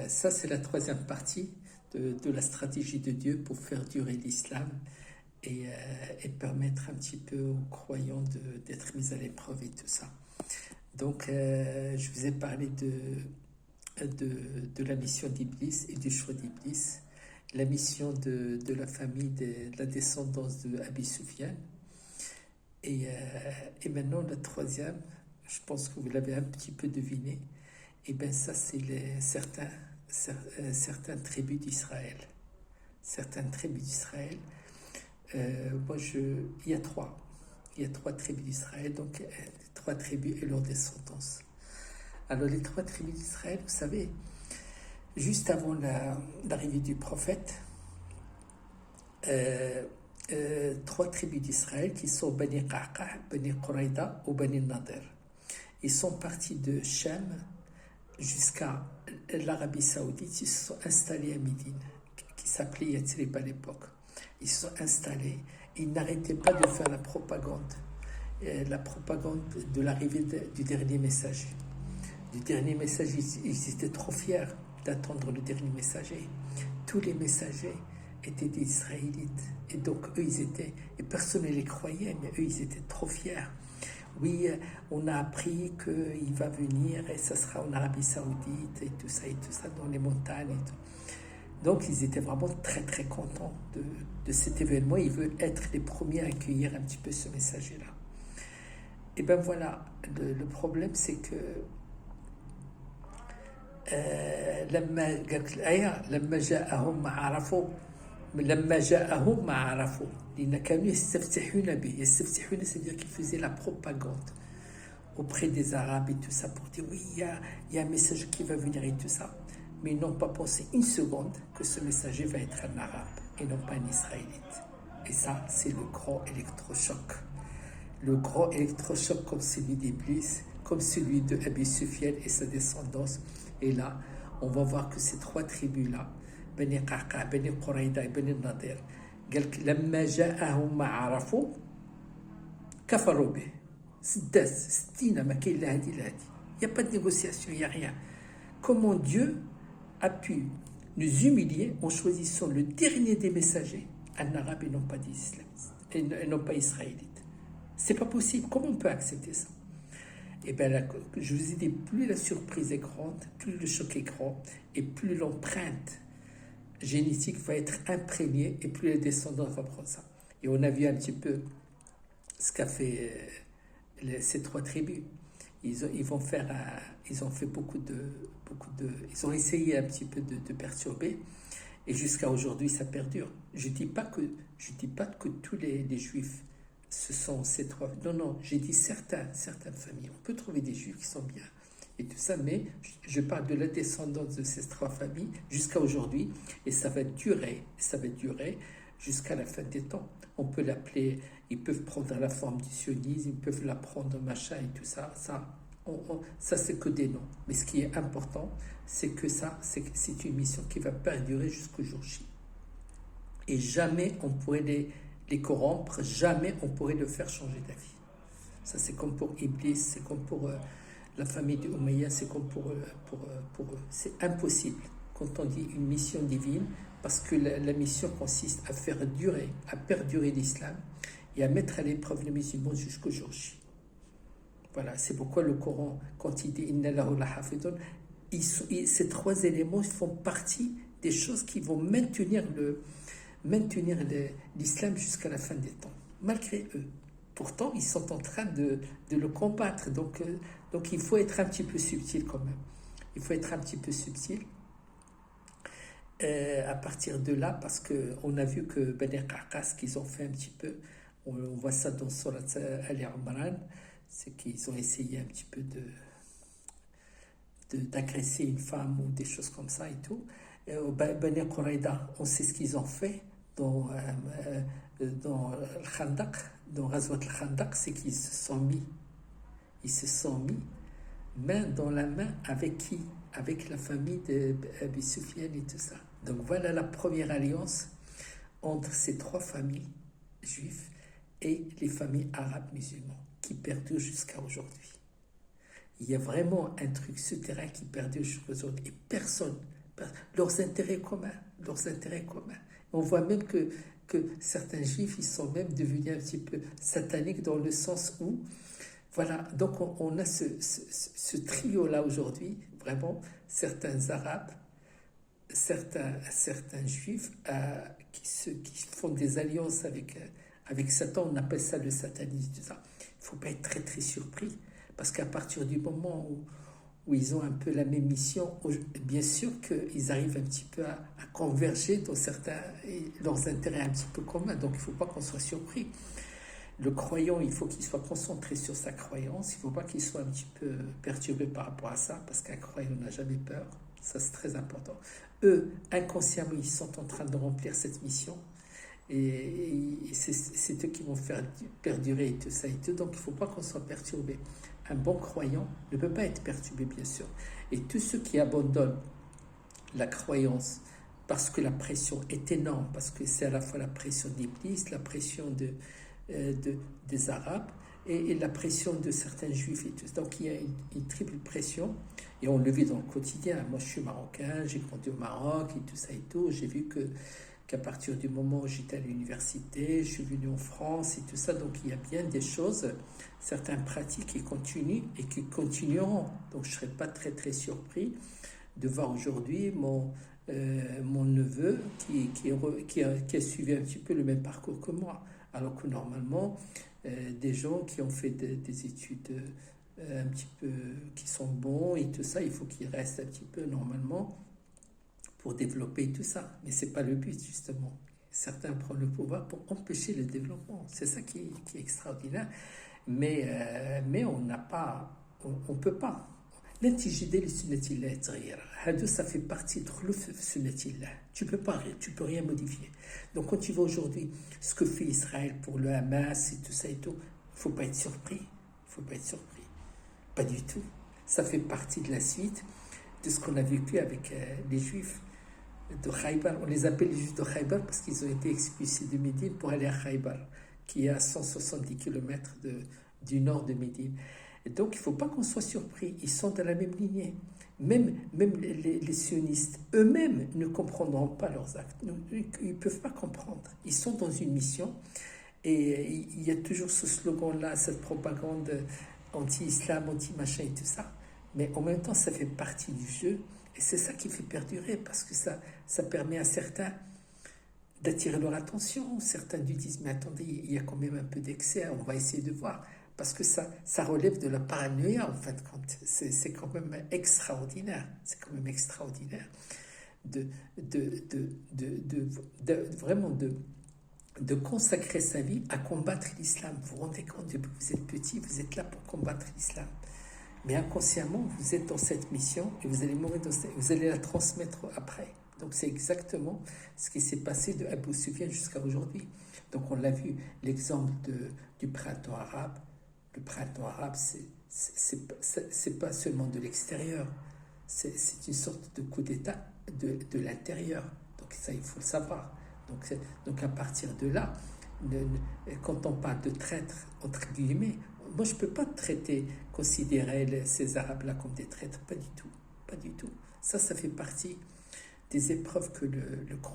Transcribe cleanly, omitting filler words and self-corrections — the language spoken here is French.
Ça c'est la troisième partie de la stratégie de Dieu pour faire durer l'islam et permettre un petit peu aux croyants d'être mis à l'épreuve et tout ça. Donc, je vous ai parlé de la mission d'Iblis et du choix d'Iblis, la mission de la famille, de la descendance de Abi Sufyan. Et maintenant, la troisième, je pense que vous l'avez un petit peu deviné, et bien ça, c'est certaines tribus d'Israël. Certaines tribus d'Israël. Il y a trois. Il y a trois tribus d'Israël, donc trois tribus et leurs descendance. Alors les trois tribus d'Israël, vous savez, juste avant l'arrivée du prophète, trois tribus d'Israël qui sont Bani Qaqa, Bani Quraïda ou Bani Nadir. Ils sont partis de Shem jusqu'à l'Arabie Saoudite. Ils se sont installés à Médine, qui s'appelait Yatsrib à l'époque. Ils se sont installés. Ils n'arrêtaient pas de faire la propagande de l'arrivée du dernier messager. Du dernier messager, ils étaient trop fiers d'attendre le dernier messager. Tous les messagers étaient des Israélites. Et donc, eux, et personne ne les croyait, mais eux, ils étaient trop fiers. Oui, on a appris qu'il va venir et ça sera en Arabie Saoudite et tout ça, dans les montagnes et tout. Donc, ils étaient vraiment très, très contents de cet événement. Ils veulent être les premiers à accueillir un petit peu ce messager-là. Et ben voilà, le problème, c'est que لما جاءهم ما عرفوا لما جاءهم ما عرفوا لأن كانوا يستفتحون به يستفتحون c'est-à-dire qu'ils faisaient la propagande auprès des Arabes et tout ça pour dire oui, il y a un messager qui va venir et tout ça, mais ils n'ont pas pensé une seconde que ce messager va être un Arabe et non pas un Israélite. Et ça, c'est le grand électrochoc. Le grand électrochoc comme celui d'Iblis, comme celui de Abi Sufyan et sa descendance. Et là, on va voir que ces trois tribus-là, Bani Qaqa, Bani Quraïda et Bani Nadir, لما جاءهم ما عرفوا كفروا به. ستين ما كاين لا هادي لا هادي. Il n'y a pas de négociation, il n'y a rien. Comment Dieu a pu nous humilier en choisissant le dernier des messagers, un arabe et non pas d'islamiste, et non pas israélite. C'est pas possible. Comment on peut accepter ça? Et bien là, je vous ai dit, plus la surprise est grande, plus le choc est grand, et plus l'empreinte génétique va être imprégnée, et plus les descendants vont prendre ça. Et on a vu un petit peu ce qu'a fait ces trois tribus. Ils ont fait beaucoup de, ils ont essayé un petit peu de perturber, et jusqu'à aujourd'hui ça perdure. Je dis pas que tous les juifs ce sont ces trois. Non, j'ai dit certaines familles. On peut trouver des juifs qui sont bien et tout ça, mais je parle de la descendance de ces trois familles jusqu'à aujourd'hui, et ça va durer jusqu'à la fin des temps. On peut l'appeler, ils peuvent prendre la forme du sionisme, ils peuvent la prendre machin et tout ça. Ça c'est que des noms. Mais ce qui est important, c'est que c'est une mission qui va perdurer jusqu'au jour J. Et jamais on pourrait les corrompre, jamais on pourrait le faire changer d'avis. Ça c'est comme pour Iblis, c'est comme pour la famille de Umayya, c'est comme pour eux. C'est impossible quand on dit une mission divine, parce que la mission consiste à perdurer l'islam et à mettre à l'épreuve les musulmans jusqu'au jour J. Voilà, c'est pourquoi le Coran, quand il dit Inna lahu la hafidun, ces trois éléments font partie des choses qui vont maintenir l'islam jusqu'à la fin des temps, malgré eux. Pourtant, ils sont en train de le combattre. Donc, il faut être un petit peu subtil quand même. Il faut être un petit peu subtil à partir de là, parce qu'on a vu que Bani Qaqa, ce qu'ils ont fait un petit peu, on voit ça dans Surat Ali Imran, c'est qu'ils ont essayé un petit peu d'agresser une femme ou des choses comme ça et tout. Bani Quraïda, on sait ce qu'ils ont fait dans Al-Khandaq, dans Ghazwat Al-Khandaq, c'est qu'ils se sont mis main dans la main avec qui? Avec la famille d'Abi Sufyan et tout ça. Donc voilà la première alliance entre ces trois familles juives et les familles arabes musulmanes qui perdurent jusqu'à aujourd'hui. Il y a vraiment un truc souterrain qui perdure jusqu'aujourd'hui. Et personne, leurs intérêts communs, leurs intérêts communs. On voit même que certains juifs, ils sont même devenus un petit peu sataniques dans le sens où, voilà, donc on a ce trio-là aujourd'hui, vraiment, certains arabes, certains juifs qui font des alliances avec Satan, on appelle ça le satanisme. Il ne faut pas être très très surpris, parce qu'à partir du moment où ils ont un peu la même mission, bien sûr qu'ils arrivent un petit peu à converger dans leurs intérêts un petit peu communs, donc il ne faut pas qu'on soit surpris. Le croyant, il faut qu'il soit concentré sur sa croyance, il ne faut pas qu'il soit un petit peu perturbé par rapport à ça, parce qu'un croyant n'a jamais peur, ça c'est très important. Eux, inconsciemment, ils sont en train de remplir cette mission, et c'est eux qui vont faire perdurer et tout ça et tout, donc il ne faut pas qu'on soit perturbé. Un bon croyant ne peut pas être perturbé, bien sûr. Et tous ceux qui abandonnent la croyance parce que la pression est énorme, parce que c'est à la fois la pression d'Iblis, la pression des Arabes et la pression de certains Juifs et tout. Donc il y a une triple pression, et on le vit dans le quotidien. Moi je suis marocain, j'ai grandi au Maroc et tout ça et tout. J'ai vu qu'à partir du moment où j'étais à l'université, je suis venu en France et tout ça, donc il y a bien des choses, certains pratiques qui continuent et qui continueront. Donc je ne serais pas très très surpris de voir aujourd'hui mon neveu qui a suivi un petit peu le même parcours que moi, alors que normalement, des gens qui ont fait des études un petit peu, qui sont bons et tout ça, il faut qu'ils restent un petit peu normalement pour développer tout ça. Mais ce n'est pas le but, justement. Certains prennent le pouvoir pour empêcher le développement. C'est ça qui est extraordinaire. Mais on n'a pas, on ne peut pas. L'intijidé, les sunnatillah, ça fait partie de sunnatillah. Tu peux rien modifier. Donc quand tu vois aujourd'hui ce que fait Israël pour le Hamas et tout ça et tout, il ne faut pas être surpris. Il ne faut pas être surpris. Pas du tout. Ça fait partie de la suite de ce qu'on a vécu avec les Juifs de Khaybar. On les appelle les Juifs de Khaybar parce qu'ils ont été expulsés de Médine pour aller à Khaybar, qui est à 170 km du nord de Médine. Et donc, il ne faut pas qu'on soit surpris. Ils sont dans la même lignée. Même les sionistes eux-mêmes ne comprendront pas leurs actes. Ils ne peuvent pas comprendre. Ils sont dans une mission. Et il y a toujours ce slogan-là, cette propagande anti-islam, anti-machin et tout ça. Mais en même temps, ça fait partie du jeu. Et c'est ça qui fait perdurer, parce que ça permet à certains d'attirer leur attention. Certains lui disent, mais attendez, il y a quand même un peu d'excès, on va essayer de voir. Parce que ça relève de la paranoïa, en fait. C'est quand même extraordinaire. C'est quand même extraordinaire vraiment de consacrer sa vie à combattre l'islam. Vous vous rendez compte, depuis que vous êtes petit, vous êtes là pour combattre l'islam. Mais inconsciemment, vous êtes dans cette mission et vous allez mourir vous allez la transmettre après. Donc c'est exactement ce qui s'est passé de Abu Sufyan jusqu'à aujourd'hui. Donc on l'a vu, l'exemple du printemps arabe. Le printemps arabe, c'est pas seulement de l'extérieur, c'est une sorte de coup d'État de l'intérieur. Donc ça, il faut le savoir. Donc à partir de là, quand on parle de traîtres, entre guillemets, moi je ne peux pas considérer ces Arabes-là comme des traîtres, pas du tout, pas du tout. Ça fait partie des épreuves que le croyant